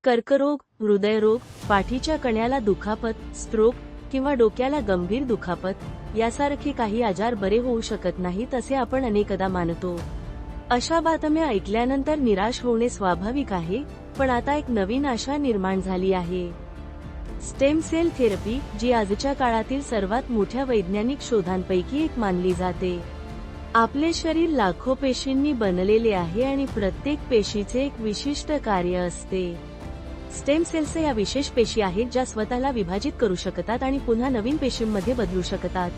कर्करोग, हृदयरोग, पाठीच्या कण्याला दुखापत, स्ट्रोक किंवा डोक्याला गंभीर दुखापत यासारखे काही आजार बरे होऊ शकत नाहीत असे आपण अनेकदा मानतो. अशा बातम्या ऐकल्यानंतर निराश होणे स्वाभाविक आहे, पण आता एक नवीन आशा निर्माण झाली आहे. स्टेम सेल थेरपी, जी आजच्या काळातील सर्वात मोठ्या वैज्ञानिक शोधांपैकी एक मानली जाते. आपले शरीर लाखो पेशींनी बनलेले आहे आणि प्रत्येक पेशीचे एक विशिष्ट कार्य असते. स्टेम सेल्स या विशेष पेशी आहेत ज्या स्वतःला विभाजित करू शकतात आणि पुन्हा नवीन पेशींमध्ये बदलू शकतात.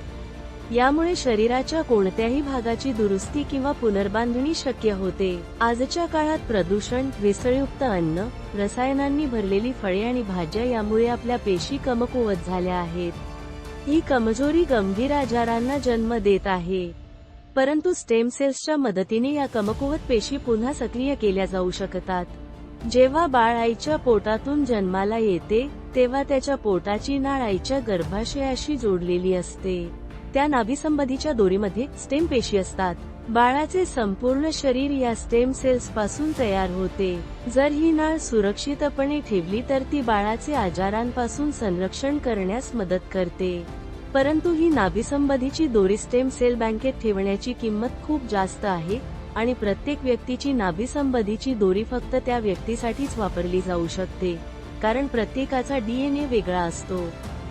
यामुळे शरीराच्या कोणत्याही भागाची दुरुस्ती किंवा पुनर्बांधणी शक्य होते. आजच्या काळात प्रदूषण, भेसळयुक्त अन्न, रसायनांनी भरलेली फळे आणि भाज्या यामुळे आपल्या पेशी कमकुवत झाल्या आहेत. ही कमजोरी गंभीर आजारांना जन्म देत आहे. परंतु स्टेम सेल्सच्या मदतीने या कमकुवत पेशी पुन्हा सक्रिय केल्या जाऊ शकतात. जेव्हा बाळ आईच्या पोटातून जन्माला येते, तेव्हा त्याच्या पोटाची नाळ आईच्या गर्भाशयाशी जोडलेली असते. त्या नाभीसंबंधीच्या दोरीमध्ये स्टेम पेशी असतात. बाळाचे संपूर्ण शरीर या स्टेम सेल्स पासून तयार होते. जर ही नाळ सुरक्षितपणे ठेवली तर ती बाळाचे आजारांपासून संरक्षण करण्यास मदत करते. परंतु ही नाभीसंबंधीची दोरी स्टेम सेल बँकेत ठेवण्याची किंमत खूप जास्त आहे आणि प्रत्येक व्यक्तीची नाभीसंबंधीची दोरी फक्त त्या व्यक्तीसाठीच वापरली जाऊ शकते, कारण प्रत्येकाचा DNA वेगळा असतो.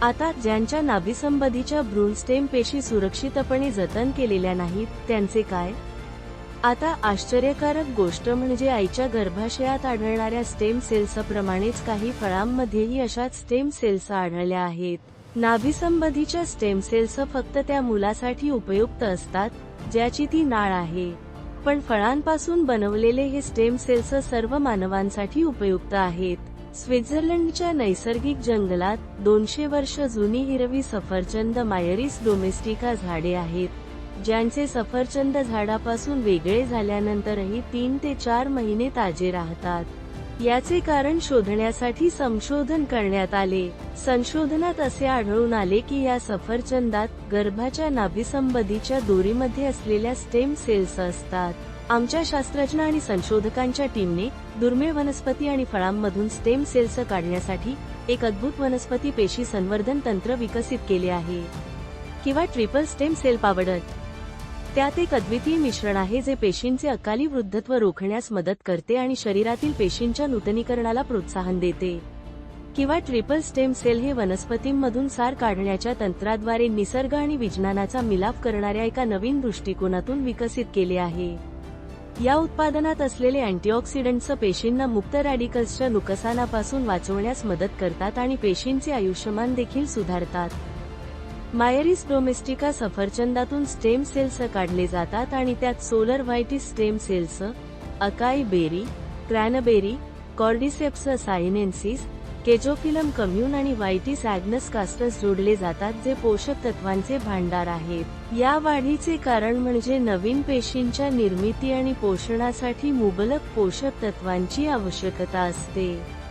आता ज्यांच्या नाभीसंबंधीच्या भ्रूण स्टेम पेशी सुरक्षितपणे जतन केलेल्या नाहीत, त्यांचे काय? आता आश्चर्यकारक गोष्ट म्हणजे आईच्या गर्भाशयात आढळणाऱ्या स्टेम सेल्सप्रमाणेच काही फळांमध्येही अशाच स्टेम सेल्स आढळल्या आहेत. नाभीसंबंधीच्या स्टेम सेल्स फक्त त्या मुलासाठी उपयुक्त असतात, ज्याची ती नाळ आहे. पण फळांपासून बनवलेले हे स्टेम सेल्स सर्व मानवांसाठी उपयुक्त आहेत. स्वित्झर्लंडच्या नैसर्गिक जंगलात 200 वर्ष जुनी हिरवी सफरचंद मायरीस डोमेस्टिका झाडे आहेत, ज्यांचे सफरचंद झाडापासून वेगळे झाल्यानंतरही 3 ते 4 महिने ताजे राहतात. याचे कारण शोधण्यासाठी संशोधन करण्यात आले. संशोधनात असे आढळून आले की या सफरचंदात गर्भाच्या नाभीसंबंधीच्या दोरीमध्ये असलेल्या स्टेम सेल्स असतात. आमच्या शास्त्रज्ञ आणि संशोधकांच्या टीमने दुर्मिळ वनस्पती आणि फळांमधून स्टेम सेल्स काढण्यासाठी एक अद्भुत वनस्पती पेशी संवर्धन तंत्र विकसित केले आहे, किंवा ट्रिपल स्टेम सेल पावडर. त्यात एक अद्वितीय मिश्रण आहे जे पेशींचे अकाली वृद्धत्व रोखण्यास मदत करते आणि शरीरातील पेशींच्या नूतनीकरणाला प्रोत्साहन देते. किंवा ट्रिपल स्टेम सेल हे वनस्पतींमधून सार काढण्याच्या तंत्राद्वारे निसर्ग आणि विज्ञानाचा मिलाफ करणाऱ्या एका नवीन दृष्टिकोनातून विकसित केले आहे. या उत्पादनात असलेले अँटीऑक्सिडंट्स पेशींना मुक्त रॅडिकल्सच्या नुकसानापासून वाचवण्यास मदत करतात आणि पेशींचे आयुष्यमान देखील सुधारतात. मायरीस डोमेस्टिका सफरचंदातून स्टेम सेल्स काढले जातात आणि त्यात सोलर व्हाइटिस stem cells, acai berry, cranberry, कॉर्डिसेप्स सायनेन्सिस, केजोफिलम कम्यून आणि व्हाइटिस ॲग्नस कास्टस जोडले जातात, जे पोषक तत्वांचे भांडार आहेत. या वाढीचे कारण म्हणजे नवीन पेशींच्या निर्मिती आणि पोषणासाठी मुबलक पोषक तत्वांची आवश्यकता असते.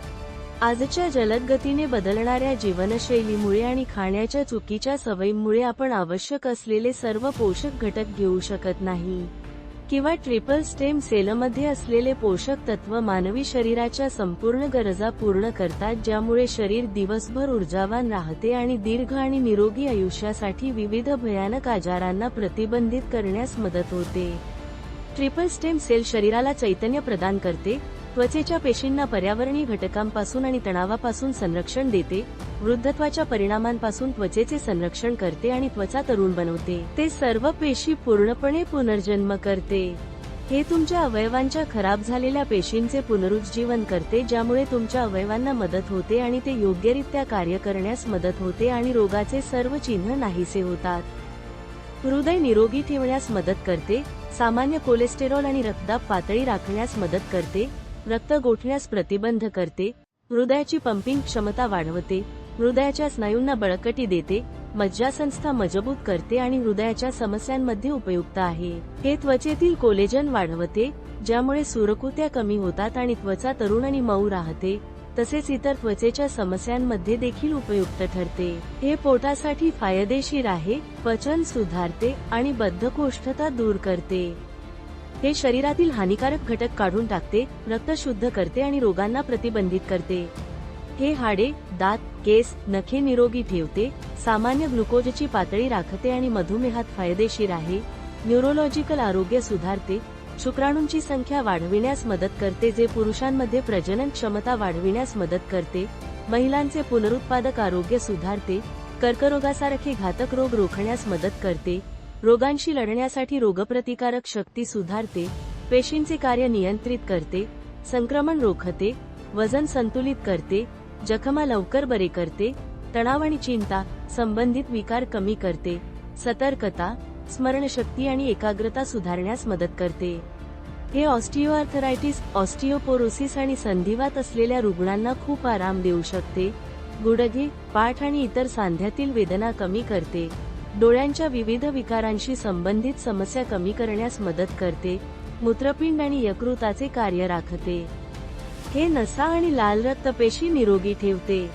आजच्या जलद गतीने बदलणाऱ्या जीवनशैलीमुळे आणि खाण्याच्या चुकीच्या सवयींमुळे आपण आवश्यक असलेले सर्व पोषक घटक घेऊ शकत नाही. किंवा ट्रिपल स्टेम सेलमध्ये असलेले पोषक तत्व मानवी शरीराच्या संपूर्ण गरजा पूर्ण करतात, ज्यामुळे शरीर दिवसभर ऊर्जावान राहते आणि दीर्घ आणि निरोगी आयुष्यासाठी विविध भयानक आजारांना प्रतिबंधित करण्यास मदत होते. ट्रिपल स्टेम सेल शरीराला चैतन्य प्रदान करते, त्वचेच्या पेशींना पर्यावरणीय घटकांपासून आणि तणावापासून संरक्षण देते, वृद्धत्वाच्या परिणामांपासून त्वचेचे संरक्षण करते आणि त्वचा तरुण बनवते. ते सर्व पेशी पूर्णपणे पुनर्जन्म करते. हे तुमच्या अवयवांच्या खराब झालेल्या पेशींचे पुनरुज्जीवन करते, ज्यामुळे तुमच्या अवयवांना मदत होते आणि ते योग्यरित्या कार्य करण्यास मदत होते आणि रोगाचे सर्व चिन्ह नाहीसे होतात. हृदय निरोगी ठेवण्यास मदत करते, सामान्य कोलेस्टेरॉल आणि रक्तदाब पातळी राखण्यास मदत करते, रक्त गोठण्यास प्रतिबंध करते, हृदयाची पंपिंग क्षमता वाढवते, हृदयाच्या स्नायूंना बळकटी देते, मज्जासंस्था मजबूत करते आणि हृदयाच्या समस्यांमध्ये उपयुक्त आहे. हे त्वचेतील कोलेजन वाढवते, ज्यामुळे सुरकुत्या कमी होतात आणि त्वचा तरुण आणि मऊ राहते. तसेच इतर त्वचेच्या समस्यांमध्ये देखील उपयुक्त ठरते. हे पोटासाठी फायदेशीर आहे, पचन सुधारते आणि बद्धकोष्ठता दूर करते. हे शरीरातील हानिकारक घटक काढून टाकते, रक्त शुद्ध करते आणि रोगांना प्रतिबंधित करते. हे हाडे, दात, केस, नखे निरोगी ठेवते, सामान्य ग्लुकोजची पातळी राखते आणि मधुमेहात फायदेशीर आहे. न्यूरोलॉजिकल आरोग्य सुधारते, शुक्राणूंची संख्या वाढविण्यास मदत करते जे पुरुषांमध्ये प्रजनन क्षमता वाढविण्यास मदत करते. महिलांचे पुनरुत्पादक आरोग्य सुधारते, कर्करोगासारखे घातक रोग रोखण्यास मदत करते. रोगांशी लढण्यासाठी रोगप्रतिकारक शक्ती सुधारते, पेशींचे कार्य नियंत्रित करते, संक्रमण रोखते, वजन संतुलित करते, जखमा लवकर बरे करते, तणाव आणि चिंता संबंधित विकार कमी करते, सतर्कता, स्मरणशक्ती आणि एकाग्रता सुधारण्यास मदत करते. हे ऑस्टिओआर्थरायटिस, ऑस्टिओपोरोसिस आणि संधिवात असलेल्या रुग्णांना खूप आराम देऊ शकते. गुडघे, पाठ आणि इतर सांध्यातील वेदना कमी करते. डोळ्यांच्या विविध विकारांशी संबंधित समस्या कमी करण्यास मदत करते. मूत्रपिंड आणि यकृताचे कार्य राखते. हे नसा आणि लाल रक्तपेशी निरोगी ठेवते.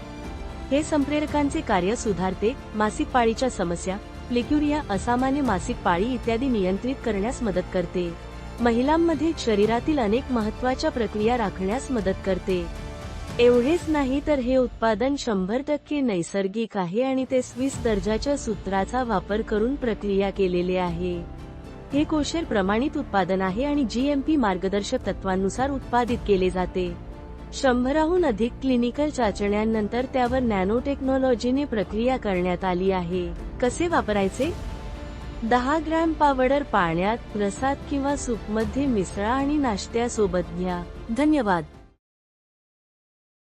हे संप्रेरकांचे कार्य सुधारते, मासिक पाळीच्या समस्या, प्लिक्युरिया, असामान्य मासिक पाळी इत्यादी नियंत्रित करण्यास मदत करते. महिलांमध्ये शरीरातील अनेक महत्त्वाच्या प्रक्रिया राखण्यास मदत करते. एवढेच नाही तर हे उत्पादन 100% नैसर्गिक आहे आणि ते स्विस दर्जाच्या सूत्राचा वापर करून प्रक्रिया केलेले आहे. हे कोशर प्रमाणित उत्पादन आहे आणि GMP मार्गदर्शक तत्वांनुसार उत्पादित केले जाते. 100हून अधिक क्लिनिकल चाचण्यांनंतर त्यावर नॅनो टेक्नॉलॉजीने प्रक्रिया करण्यात आली आहे. कसे वापरायचे? 10 ग्रॅम पावडर पाण्यात, रसात किंवा सूपमध्ये मिसळा आणि नाश्त्यासोबत घ्या. धन्यवाद.